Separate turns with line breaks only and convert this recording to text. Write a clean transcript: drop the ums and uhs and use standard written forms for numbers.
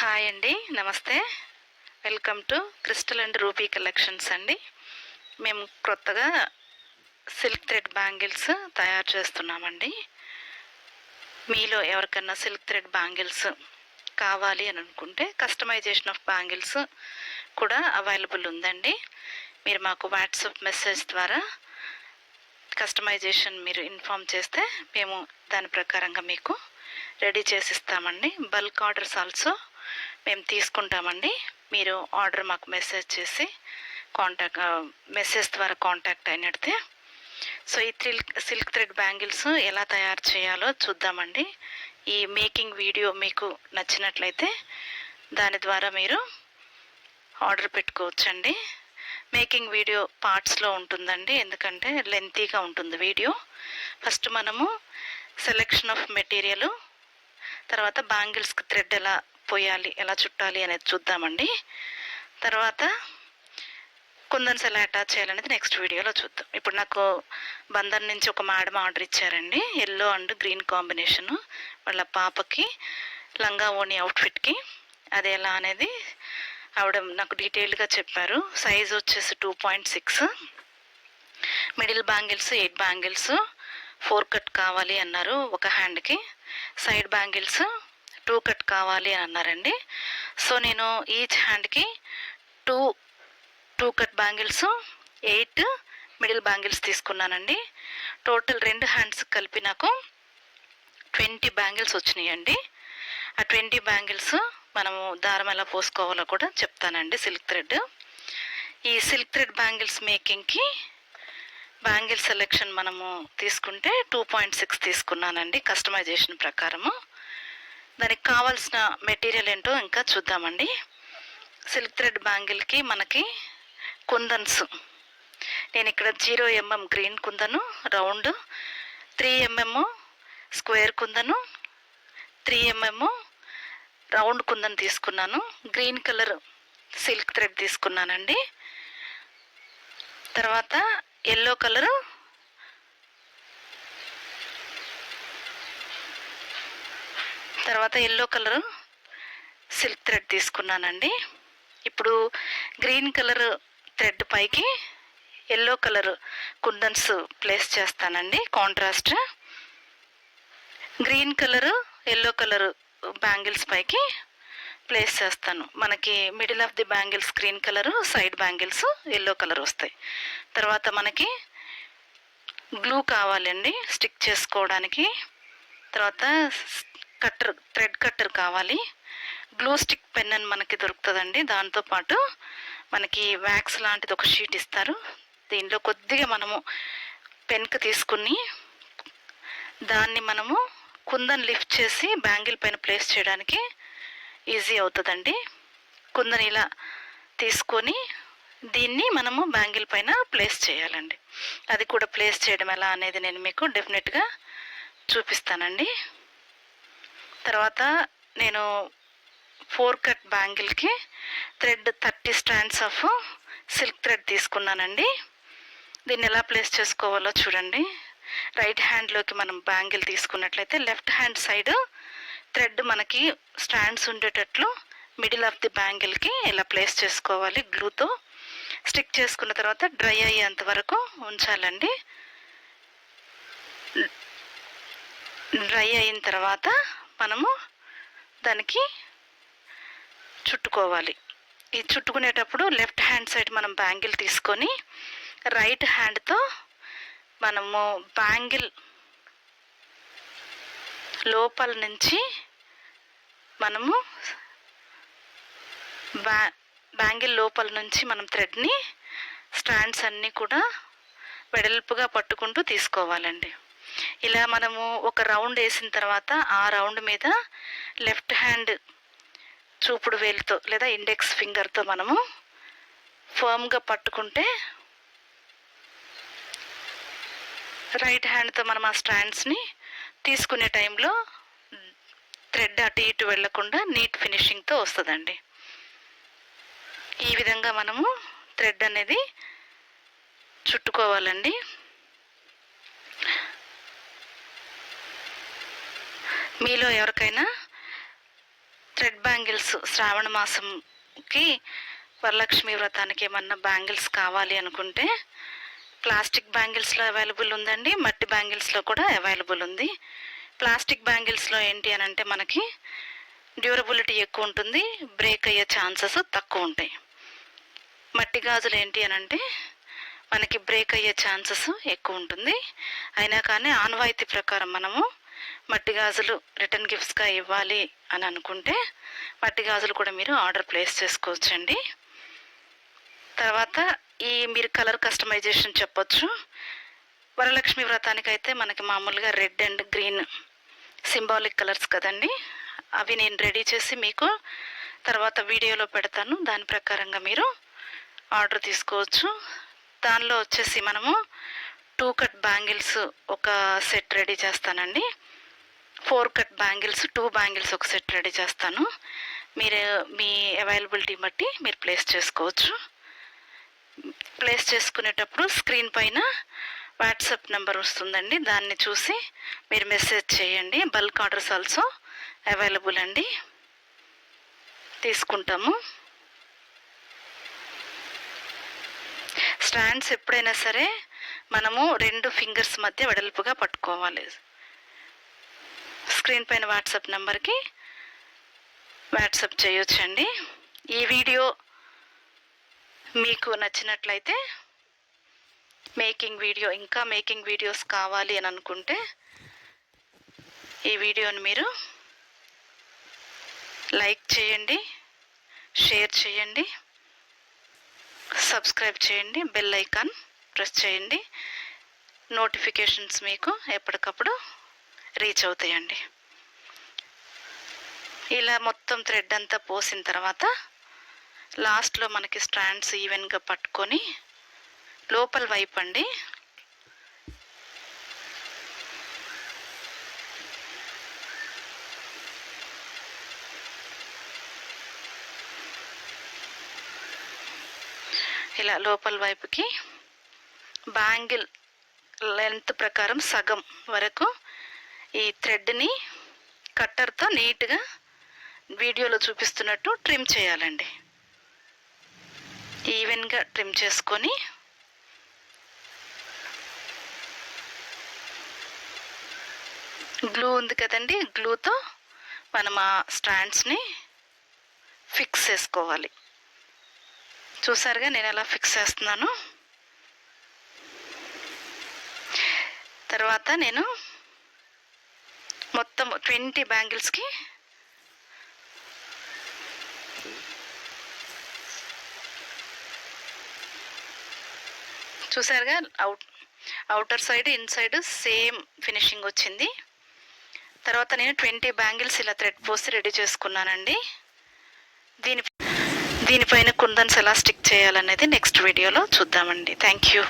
Hi అండి, నమస్తే. Welcome to crystal and rupee collections అండి. మేము కొత్తగా సిల్క్ థ్రెడ్ బ్యాంగిల్స్ తయారు చేస్తున్నామండి. మీలో ఎవరికన్నా సిల్క్ థ్రెడ్ బ్యాంగిల్స్ కావాలి అని అనుకుంటే కస్టమైజేషన్ ఆఫ్ బ్యాంగిల్స్ కూడా అవైలబుల్ ఉందండి. మీరు మాకు వాట్సాప్ మెసేజ్ ద్వారా కస్టమైజేషన్ మీరు ఇన్ఫామ్ చేస్తే మేము దాని ప్రకారంగా మీకు రెడీ చేసిస్తామండి. బల్క్ ఆర్డర్స్ ఆల్సో మేము తీసుకుంటామండి. మీరు ఆర్డర్ మాకు మెసేజ్ చేసి మెసేజ్ ద్వారా కాంటాక్ట్ అయినట్టే. సో ఈ సిల్క్ థ్రెడ్ బ్యాంగిల్స్ ఎలా తయారు చేయాలో చూద్దామండి. ఈ మేకింగ్ వీడియో మీకు నచ్చినట్లయితే దాని ద్వారా మీరు ఆర్డర్ పెట్టుకోవచ్చండి. మేకింగ్ వీడియో పార్ట్స్లో ఉంటుందండి, ఎందుకంటే లెంతీగా ఉంటుంది వీడియో. ఫస్ట్ మనము సెలెక్షన్ ఆఫ్ మెటీరియల్, తర్వాత బ్యాంగిల్స్కి థ్రెడ్ ఎలా పోయాలి, ఎలా చుట్టాలి అనేది చూద్దామండి. తర్వాత కుందన్స్ ఎలా అటాచ్ చేయాలనేది నెక్స్ట్ వీడియోలో చూద్దాం. ఇప్పుడు నాకు బంధన్ నుంచి ఒక మేడం ఆర్డర్ ఇచ్చారండి, ఎల్లో అండ్ గ్రీన్ కాంబినేషను, వాళ్ళ పాపకి లంగా ఓణి అవుట్ఫిట్కి. అది ఎలా అనేది ఆవిడ నాకు డీటెయిల్గా చెప్పారు. సైజ్ వచ్చేసి 2.6, మిడిల్ బ్యాంగిల్స్ 8 బ్యాంగిల్స్ 4 కట్ కావాలి అన్నారు ఒక హ్యాండ్కి. సైడ్ బ్యాంగిల్స్ 2 కట్ కావాలి అని అన్నారండి. సో నేను ఈచ్ హ్యాండ్కి 2 కట్ బ్యాంగిల్స్ 8 మిడిల్ బ్యాంగిల్స్ తీసుకున్నానండి. టోటల్ 2 హ్యాండ్స్ కలిపి నాకు 20 బ్యాంగిల్స్ వచ్చినాయండి. ఆ 20 బ్యాంగిల్స్ మనము దారం ఎలా పోసుకోవాలో కూడా చెప్తానండి. సిల్క్ థ్రెడ్, ఈ సిల్క్ థ్రెడ్ బ్యాంగిల్స్ మేకింగ్కి బ్యాంగిల్ సెలెక్షన్ మనము తీసుకుంటే 2.6 తీసుకున్నానండి కస్టమైజేషన్ ప్రకారము. దానికి కావాల్సిన మెటీరియల్ ఏంటో ఇంకా చూద్దామండి. సిల్క్ థ్రెడ్ బ్యాంగిల్కి మనకి కుందన్స్, నేను ఇక్కడ 0 mm green కుందను round, 3 mm square కుందను, 3 mm round kundan తీసుకున్నాను. గ్రీన్ కలర్ సిల్క్ థ్రెడ్ తీసుకున్నానండి. తర్వాత ఎల్లో కలరు, సిల్క్ థ్రెడ్ తీసుకున్నానండి. ఇప్పుడు గ్రీన్ కలర్ థ్రెడ్ పైకి ఎల్లో కలర్ కుందన్స్ ప్లేస్ చేస్తానండి. Contrast green colour yellow colour bangles పైకి ప్లేస్ చేస్తాను. మనకి middle of the bangles green colour, side bangles yellow colour వస్తాయి. తర్వాత మనకి గ్లూ కావాలండి స్టిక్ చేసుకోవడానికి. తర్వాత థ్రెడ్ కట్టర్ కావాలి. గ్లూ స్టిక్ పెన్ అని మనకి దొరుకుతుందండి. దాంతోపాటు మనకి వ్యాక్స్ లాంటిది ఒక షీట్ ఇస్తారు. దీనిలో కొద్దిగా మనము పెన్కి తీసుకుని దాన్ని మనము కుందన్ లిఫ్ట్ చేసి బ్యాంగిల్ పైన ప్లేస్ చేయడానికి ఈజీ అవుతుందండి. కుందన్ ఇలా తీసుకొని దీన్ని మనము బ్యాంగిల్ పైన ప్లేస్ చేయాలండి. అది కూడా ప్లేస్ చేయడం ఎలా అనేది నేను మీకు డెఫినెట్గా చూపిస్తానండి. తర్వాత నేను 4 కట్ బ్యాంగిల్కి thread 30 strands of silk thread తీసుకున్నానండి. దీన్ని ఎలా ప్లేస్ చేసుకోవాలో చూడండి. రైట్ హ్యాండ్లోకి మనం బ్యాంగిల్ తీసుకున్నట్లయితే లెఫ్ట్ హ్యాండ్ సైడ్ థ్రెడ్ మనకి స్ట్రాండ్స్ ఉండేటట్లు మిడిల్ ఆఫ్ ది బ్యాంగిల్కి ఇలా ప్లేస్ చేసుకోవాలి. గ్లూతో స్టిక్ చేసుకున్న తర్వాత డ్రై అయ్యేంత వరకు ఉంచాలండి. డ్రై అయిన తర్వాత మనము దానికి చుట్టుకోవాలి. ఈ చుట్టుకునేటప్పుడు లెఫ్ట్ హ్యాండ్ సైడ్ మనం బ్యాంగిల్ తీసుకొని రైట్ హ్యాండ్తో మనము బ్యాంగిల్ లోపల నుంచి మనము బ్యాంగిల్ లోపల నుంచి మనం థ్రెడ్ని స్ట్రాండ్స్ అన్నీ కూడా వెడల్పుగా పట్టుకుంటూ తీసుకోవాలండి. ఇలా మనము ఒక రౌండ్ వేసిన తర్వాత ఆ రౌండ్ మీద లెఫ్ట్ హ్యాండ్ చూపుడు వేలుతో లేదా ఇండెక్స్ ఫింగర్తో మనము ఫర్మ్గా పట్టుకుంటే రైట్ హ్యాండ్తో మనం ఆ స్ట్రాండ్స్ని తీసుకునే టైంలో థ్రెడ్ అటు ఇటు వెళ్లకుండా నీట్ ఫినిషింగ్తో వస్తుందండి. ఈ విధంగా మనము థ్రెడ్ అనేది చుట్టుకోవాలండి. మీలో ఎవరికైనా థ్రెడ్ బ్యాంగిల్స్ శ్రావణ మాసంకి వరలక్ష్మి వ్రతానికి ఏమన్నా బ్యాంగిల్స్ కావాలి అనుకుంటే ప్లాస్టిక్ బ్యాంగిల్స్లో అవైలబుల్ ఉందండి, మట్టి బ్యాంగిల్స్లో కూడా అవైలబుల్ ఉంది. ప్లాస్టిక్ బ్యాంగిల్స్లో ఏంటి అని అంటే మనకి డ్యూరబిలిటీ ఎక్కువ ఉంటుంది, బ్రేక్ అయ్యే ఛాన్సెస్ తక్కువ ఉంటాయి. మట్టి గాజులు ఏంటి అని అంటే మనకి బ్రేక్ అయ్యే ఛాన్సెస్ ఎక్కువ ఉంటుంది. అయినా కానీ ఆనవాయితీ ప్రకారం మనము మట్టి గాజులు రిటర్న్ గిఫ్ట్స్గా ఇవ్వాలి అని అనుకుంటే మట్టి గాజులు కూడా మీరు ఆర్డర్ ప్లేస్ చేసుకోవచ్చండి. తర్వాత మీరు కలర్ కస్టమైజేషన్ చెప్పొచ్చు. వరలక్ష్మి వ్రతానికి అయితే మనకి మామూలుగా red and green symbolic colours కదండి, అవి నేను రెడీ చేసి మీకు తర్వాత వీడియోలో పెడతాను. దాని ప్రకారంగా మీరు ఆర్డర్ తీసుకోవచ్చు. దానిలో వచ్చేసి మనము 2 కట్ బ్యాంగిల్స్ ఒక సెట్ రెడీ చేస్తానండి. 4 కట్ బ్యాంగిల్స్ 2 బ్యాంగిల్స్ ఒక సెట్ రెడీ చేస్తాను. మీరు మీ అవైలబిలిటీ బట్టి మీరు ప్లేస్ చేసుకోవచ్చు. ప్లేస్ చేసుకునేటప్పుడు స్క్రీన్ పైన వాట్సాప్ నెంబర్ వస్తుందండి, దాన్ని చూసి మీరు మెసేజ్ చేయండి. బల్క్ ఆర్డర్స్ ఆల్సో అవైలబుల్ అండి, తీసుకుంటాము. స్టాండ్స్ ఎప్పుడైనా సరే మనము 2 ఫింగర్స్ మధ్య వెడల్పుగా పట్టుకోవాలి. స్క్రీన్ పైన వాట్సాప్ నెంబర్కి వాట్సాప్ చేయొచ్చండి. ఈ వీడియో మీకు నచ్చినట్లయితే ఇంకా మేకింగ్ వీడియోస్ కావాలి అని అనుకుంటే ఈ వీడియోని మీరు లైక్ చేయండి, షేర్ చేయండి, సబ్స్క్రైబ్ చేయండి, బెల్ ఐకాన్ ప్రెస్ చేయండి. నోటిఫికేషన్స్ మీకు ఎప్పటికప్పుడు రీచ్ అవుతాయండి. ఇలా మొత్తం థ్రెడ్ అంతా పోసిన తర్వాత లాస్ట్లో మనకి స్ట్రాండ్స్ ఈవెన్గా పట్టుకొని లోపల వైపు అండి ఇలా లోపల వైపుకి బ్యాంగిల్ లెంత్ ప్రకారం సగం వరకు ఈ థ్రెడ్ని కట్టర్తో నీట్గా వీడియోలో చూపిస్తున్నట్టు ట్రిమ్ చేయాలండి. ఈవెన్గా ట్రిమ్ చేసుకొని గ్లూ ఉంది కదండి, గ్లూతో మనం ఆ స్టాండ్స్ని ఫిక్స్ చేసుకోవాలి. చూసారుగా నేను ఎలా ఫిక్స్ చేస్తున్నాను. తర్వాత నేను మొత్తం 20 బ్యాంగిల్స్కి చూసారుగా outer side inside same finishing వచ్చింది. తర్వాత నేను 20 బ్యాంగిల్స్ ఇలా థ్రెడ్ పోసి రెడీ చేసుకున్నానండి. దీనిపైన కుందన్స్ ఎలా స్టిక్ చేయాలనేది నెక్స్ట్ వీడియోలో చూద్దామండి. Thank you.